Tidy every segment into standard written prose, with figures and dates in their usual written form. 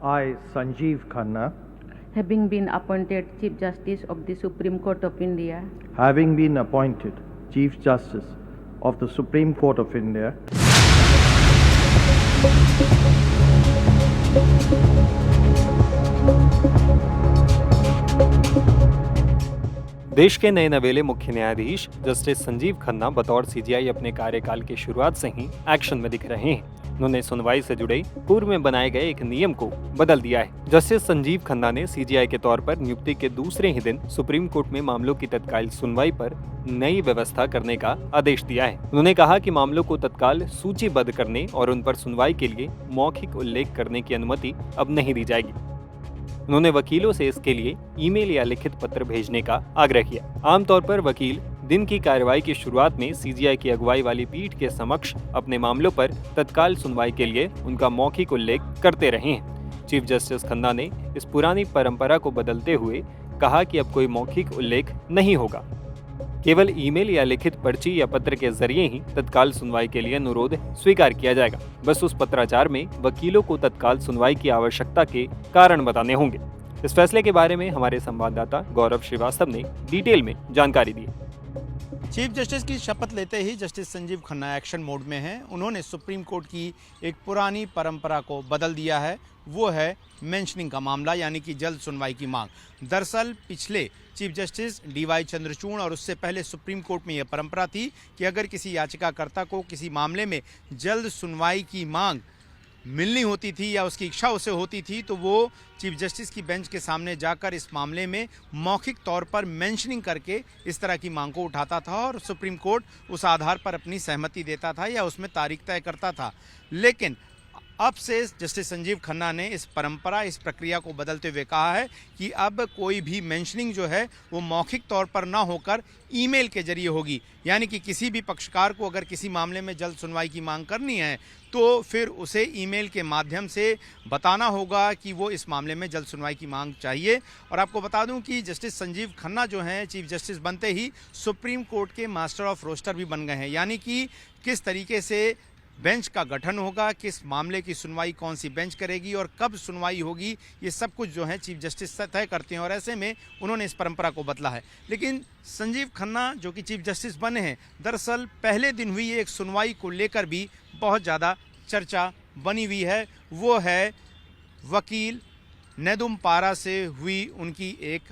I, Sanjeev Khanna, having been appointed Chief Justice of the Supreme Court of India, having been appointed Chief Justice of the Supreme Court of India, देश के नए नवेले मुख्य न्यायाधीश justice Sanjiv Khanna बतौर CGI अपने कार्यकाल की शुरुआत से ही एक्शन में दिख रहे हैं। उन्होंने सुनवाई से जुड़े पूर्व में बनाए गए एक नियम को बदल दिया है। जस्टिस संजीव खन्ना ने सीजीआई के तौर पर नियुक्ति के दूसरे ही दिन सुप्रीम कोर्ट में मामलों की तत्काल सुनवाई पर नई व्यवस्था करने का आदेश दिया है। उन्होंने कहा कि मामलों को तत्काल सूचीबद्ध करने और उन पर सुनवाई के लिए मौखिक उल्लेख करने की अनुमति अब नहीं दी जाएगी। उन्होंने वकीलों से इसके लिए ईमेल या लिखित पत्र भेजने का आग्रह किया। आमतौर पर वकील दिन की कार्रवाई की शुरुआत में सीजीआई की अगुवाई वाली पीठ के समक्ष अपने मामलों पर तत्काल सुनवाई के लिए उनका मौखिक उल्लेख करते रहे हैं। चीफ जस्टिस खन्ना ने इस पुरानी परंपरा को बदलते हुए कहा कि अब कोई मौखिक उल्लेख नहीं होगा, केवल ईमेल या लिखित पर्ची या पत्र के जरिए ही तत्काल सुनवाई के लिए अनुरोध स्वीकार किया जाएगा। बस उस पत्राचार में वकीलों को तत्काल सुनवाई की आवश्यकता के कारण बताने होंगे। इस फैसले के बारे में हमारे संवाददाता गौरव श्रीवास्तव ने डिटेल में जानकारी दी। चीफ जस्टिस की शपथ लेते ही justice Sanjiv Khanna action mode में हैं। उन्होंने सुप्रीम कोर्ट की एक पुरानी परंपरा को बदल दिया है, वो है मेंशनिंग का मामला, यानी कि जल्द सुनवाई की मांग। दरअसल पिछले चीफ जस्टिस डीवाई चंद्रचूड़ और उससे पहले सुप्रीम कोर्ट में यह परंपरा थी कि अगर किसी याचिकाकर्ता को किसी मामले में जल्द सुनवाई की मांग मिलनी होती थी या उसकी इच्छा उसे होती थी तो वो चीफ जस्टिस की बेंच के सामने जाकर इस मामले में मौखिक तौर पर मेंशनिंग करके इस तरह की मांग को उठाता था और सुप्रीम कोर्ट उस आधार पर अपनी सहमति देता था या उसमें तारीख तय करता था। लेकिन अब से जस्टिस संजीव खन्ना ने इस परंपरा, इस प्रक्रिया को बदलते हुए कहा है कि अब कोई भी मेंशनिंग जो है वो मौखिक तौर पर ना होकर ईमेल के जरिए होगी। यानी कि किसी भी पक्षकार को अगर किसी मामले में जल्द सुनवाई की मांग करनी है तो फिर उसे ईमेल के माध्यम से बताना होगा कि वो इस मामले में जल्द सुनवाई की मांग चाहिए। और आपको बता दूं कि जस्टिस संजीव खन्ना जो हैं चीफ जस्टिस बनते ही सुप्रीम कोर्ट के मास्टर ऑफ रोस्टर भी बन गए हैं, यानी कि किस तरीके से बेंच का गठन होगा, किस मामले की सुनवाई कौन सी बेंच करेगी और कब सुनवाई होगी, ये सब कुछ जो है चीफ जस्टिस तय करते हैं और ऐसे में उन्होंने इस परंपरा को बदला है। लेकिन संजीव खन्ना जो कि चीफ जस्टिस बने हैं, दरअसल पहले दिन हुई एक सुनवाई को लेकर भी बहुत ज़्यादा चर्चा बनी हुई है। वो है वकील नेदुम पारा से हुई उनकी एक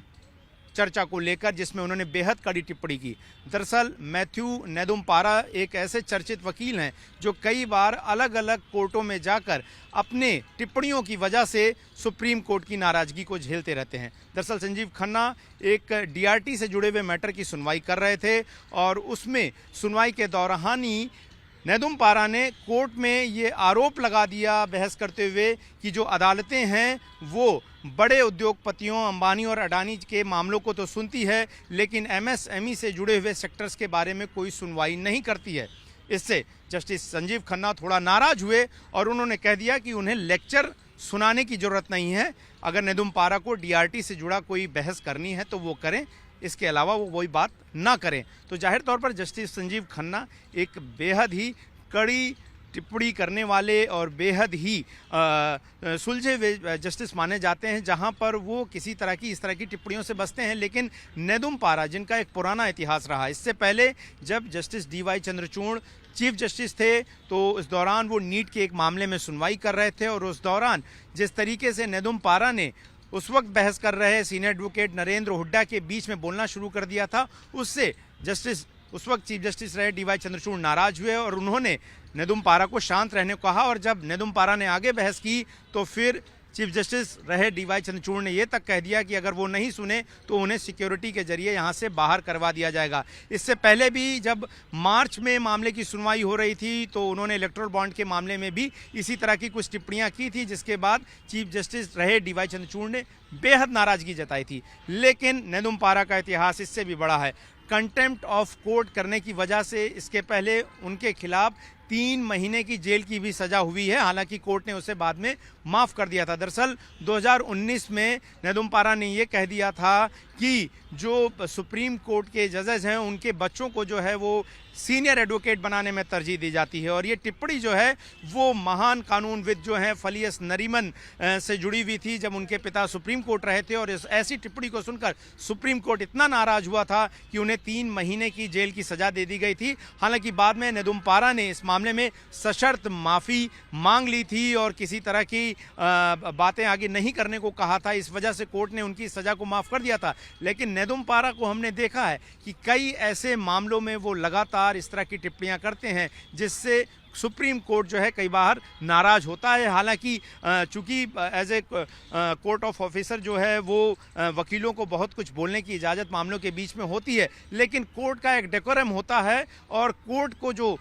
चर्चा को लेकर जिसमें उन्होंने बेहद कड़ी टिप्पणी की। दरअसल मैथ्यू नेदुम पारा एक ऐसे चर्चित वकील हैं जो कई बार अलग अलग कोर्टों में जाकर अपने टिप्पणियों की वजह से सुप्रीम कोर्ट की नाराजगी को झेलते रहते हैं। दरअसल संजीव खन्ना एक डीआरटी से जुड़े हुए मैटर की सुनवाई कर रहे थे और उसमें सुनवाई के दौरान ही नेदुम पारा ने कोर्ट में ये आरोप लगा दिया बहस करते हुए कि जो अदालतें हैं वो बड़े उद्योगपतियों अंबानी और अडानी के मामलों को तो सुनती है लेकिन एमएसएमई से जुड़े हुए सेक्टर्स के बारे में कोई सुनवाई नहीं करती है। इससे जस्टिस संजीव खन्ना थोड़ा नाराज हुए और उन्होंने कह दिया कि उन्हें लेक्चर सुनाने की ज़रूरत नहीं है, अगर नेदुम पारा को डीआरटी से जुड़ा कोई बहस करनी है तो वो करें, इसके अलावा वो वही बात ना करें। तो जाहिर तौर पर जस्टिस संजीव खन्ना एक बेहद ही कड़ी टिप्पणी करने वाले और बेहद ही सुलझे हुए जस्टिस माने जाते हैं, जहां पर वो किसी तरह की इस तरह की टिप्पणियों से बचते हैं। लेकिन नेदुम पारा जिनका एक पुराना इतिहास रहा, इससे पहले जब justice DY Chandrachud chief justice थे तो इस दौरान वो नीट के एक मामले में सुनवाई कर रहे थे और उस दौरान जिस तरीके से नेदुम पारा ने उस वक्त बहस कर रहे सीनियर एडवोकेट नरेंद्र हुड्डा के बीच में बोलना शुरू कर दिया था, उससे जस्टिस उस वक्त चीफ जस्टिस रहे डीवाई चंद्रचूड़ नाराज हुए और उन्होंने नेदुम पारा को शांत रहने को कहा। और जब नेदुम पारा ने आगे बहस की तो फिर चीफ जस्टिस रहे डीवाई चंद्रचूड़ ने यह तक कह दिया कि अगर वो नहीं सुने तो उन्हें सिक्योरिटी के जरिए यहाँ से बाहर करवा दिया जाएगा। इससे पहले भी जब मार्च में मामले की सुनवाई हो रही थी तो उन्होंने इलेक्टोरल बॉन्ड के मामले में भी इसी तरह की कुछ टिप्पणियाँ की थी, जिसके बाद चीफ जस्टिस रहे डीवाई चंद्रचूड़ ने बेहद नाराजगी जताई थी। लेकिन नेदुम पारा का इतिहास इससे भी बड़ा है। कंटेम्प्ट ऑफ कोर्ट करने की वजह से इसके पहले उनके खिलाफ 3 महीने की जेल की भी सजा हुई है। हालांकि कोर्ट ने उसे बाद में माफ कर दिया था। दरअसल 2019 में नेदुम्पारा ने ये कह दिया था कि जो सुप्रीम कोर्ट के जजेस हैं उनके बच्चों को जो है वो सीनियर एडवोकेट बनाने में तरजीह दी जाती है। और ये टिप्पणी जो है वो महान कानूनविद जो हैं फलियस नरीमन से जुड़ी हुई थी, जब उनके पिता सुप्रीम कोर्ट रहे थे। और ऐसी टिप्पणी को सुनकर सुप्रीम कोर्ट इतना नाराज हुआ था कि उन्हें 3 महीने की जेल की सजा दे दी गई थी। हालांकि बाद में नेदुम्पारा ने इस मामले में सशर्त माफ़ी मांग ली थी और किसी तरह की बातें आगे नहीं करने को कहा था। इस वजह से कोर्ट ने उनकी सज़ा को माफ़ कर दिया था। लेकिन नेदुम्पारा को हमने देखा है कि कई ऐसे मामलों में वो लगातार इस तरह की टिप्पणियां करते हैं जिससे सुप्रीम कोर्ट जो है कई बार नाराज होता है। हालांकि चूंकि as a court of officer जो है वो वकीलों को बहुत कुछ बोलने की इजाज़त मामलों के बीच में होती है, लेकिन कोर्ट का एक डेकोरम होता है और कोर्ट को जो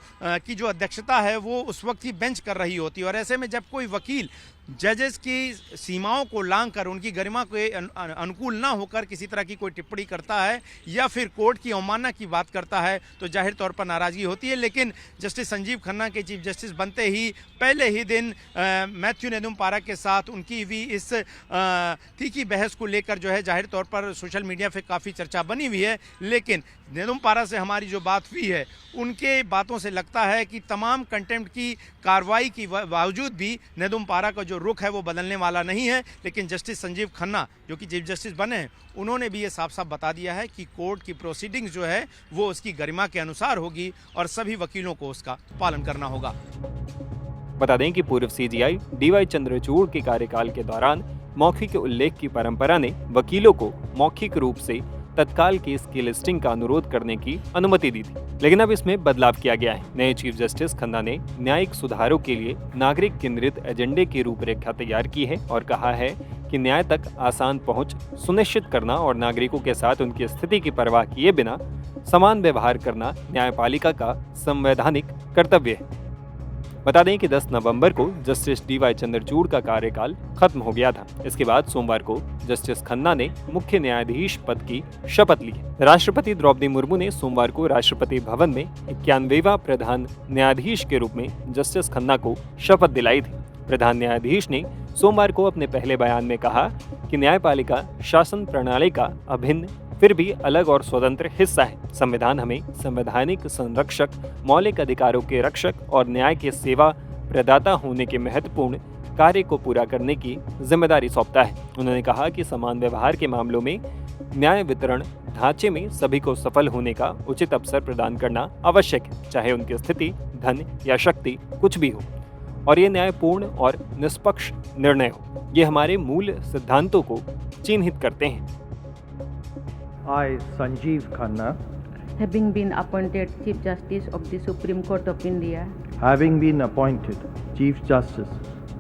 अध्यक्षता है वो उस वक्त ही बेंच कर रही होती है। और ऐसे में जब कोई वकील जजेस की सीमाओं को लांघकर उनकी गरिमा के अनुकूल ना होकर किसी तरह की कोई टिप्पणी करता है या फिर कोर्ट की अवमानना की बात करता है तो जाहिर तौर पर नाराज़गी होती है। लेकिन जस्टिस संजीव खन्ना के चीफ जस्टिस बनते ही पहले ही दिन मैथ्यू नेदुम्पारा के साथ उनकी भी इस तीखी बहस को लेकर जो है जाहिर तौर पर सोशल मीडिया पे काफ़ी चर्चा बनी हुई है। लेकिन नेदुम्पारा से हमारी जो बात हुई है उनके बातों से लगता है कि तमाम कंटेम्प्ट की कार्रवाई के बावजूद भी नेदुम्पारा का जो रुख है वो बदलने वाला नहीं है। लेकिन जस्टिस संजीव खन्ना जो कि चीफ जस्टिस बने हैं उन्होंने भी ये साफ साफ बता दिया है कि कोर्ट की प्रोसीडिंग्स जो है वो उसकी गरिमा के अनुसार होगी और सभी वकीलों को उसका पालन करना होगा। बता दें कि पूर्व सीजीआई डीवाई चंद्रचूड़ के कार्यकाल के दौरान मौखिक उल्लेख की परंपरा ने वकीलों को मौखिक रूप से तत्काल केस की लिस्टिंग का अनुरोध करने की अनुमति दी थी, लेकिन अब इसमें बदलाव किया गया है। नए चीफ जस्टिस खन्ना ने न्यायिक सुधारों के लिए नागरिक केंद्रित एजेंडे की रूपरेखा तैयार की है और कहा है कि न्याय तक आसान पहुंच सुनिश्चित करना और नागरिकों के साथ उनकी स्थिति की परवाह किए बिना समान व्यवहार करना न्यायपालिका का संवैधानिक कर्तव्य है। बता दें कि 10 नवंबर को जस्टिस डीवाई चंद्रचूड़ का कार्यकाल खत्म हो गया था। इसके बाद सोमवार को जस्टिस खन्ना ने मुख्य न्यायाधीश पद की शपथ ली है। राष्ट्रपति द्रौपदी मुर्मू ने सोमवार को राष्ट्रपति भवन में 91वां प्रधान न्यायाधीश के रूप में जस्टिस खन्ना को शपथ दिलाई थी। प्रधान न्यायाधीश ने सोमवार को अपने पहले बयान में कहा कि न्यायपालिका शासन प्रणाली का अभिन्न फिर भी अलग और स्वतंत्र हिस्सा है। संविधान हमें संवैधानिक संरक्षक, मौलिक अधिकारों के रक्षक और न्याय के सेवा प्रदाता होने के महत्वपूर्ण कार्य को पूरा करने की जिम्मेदारी सौंपता है। उन्होंने कहा कि समान व्यवहार के मामलों में न्याय वितरण ढांचे में सभी को सफल होने का उचित अवसर प्रदान करना आवश्यक है, चाहे उनकी स्थिति, धन या शक्ति कुछ भी हो, और ये न्यायपूर्ण और निष्पक्ष निर्णय हो। ये हमारे मूल सिद्धांतों को चिन्हित करते हैं। I, Sanjeev Khanna, having been appointed Chief Justice of the Supreme Court of India, having been appointed Chief Justice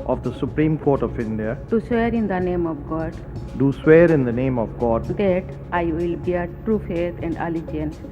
of the Supreme Court of India, do swear in the name of God do swear in the name of God that I will bear true faith and allegiance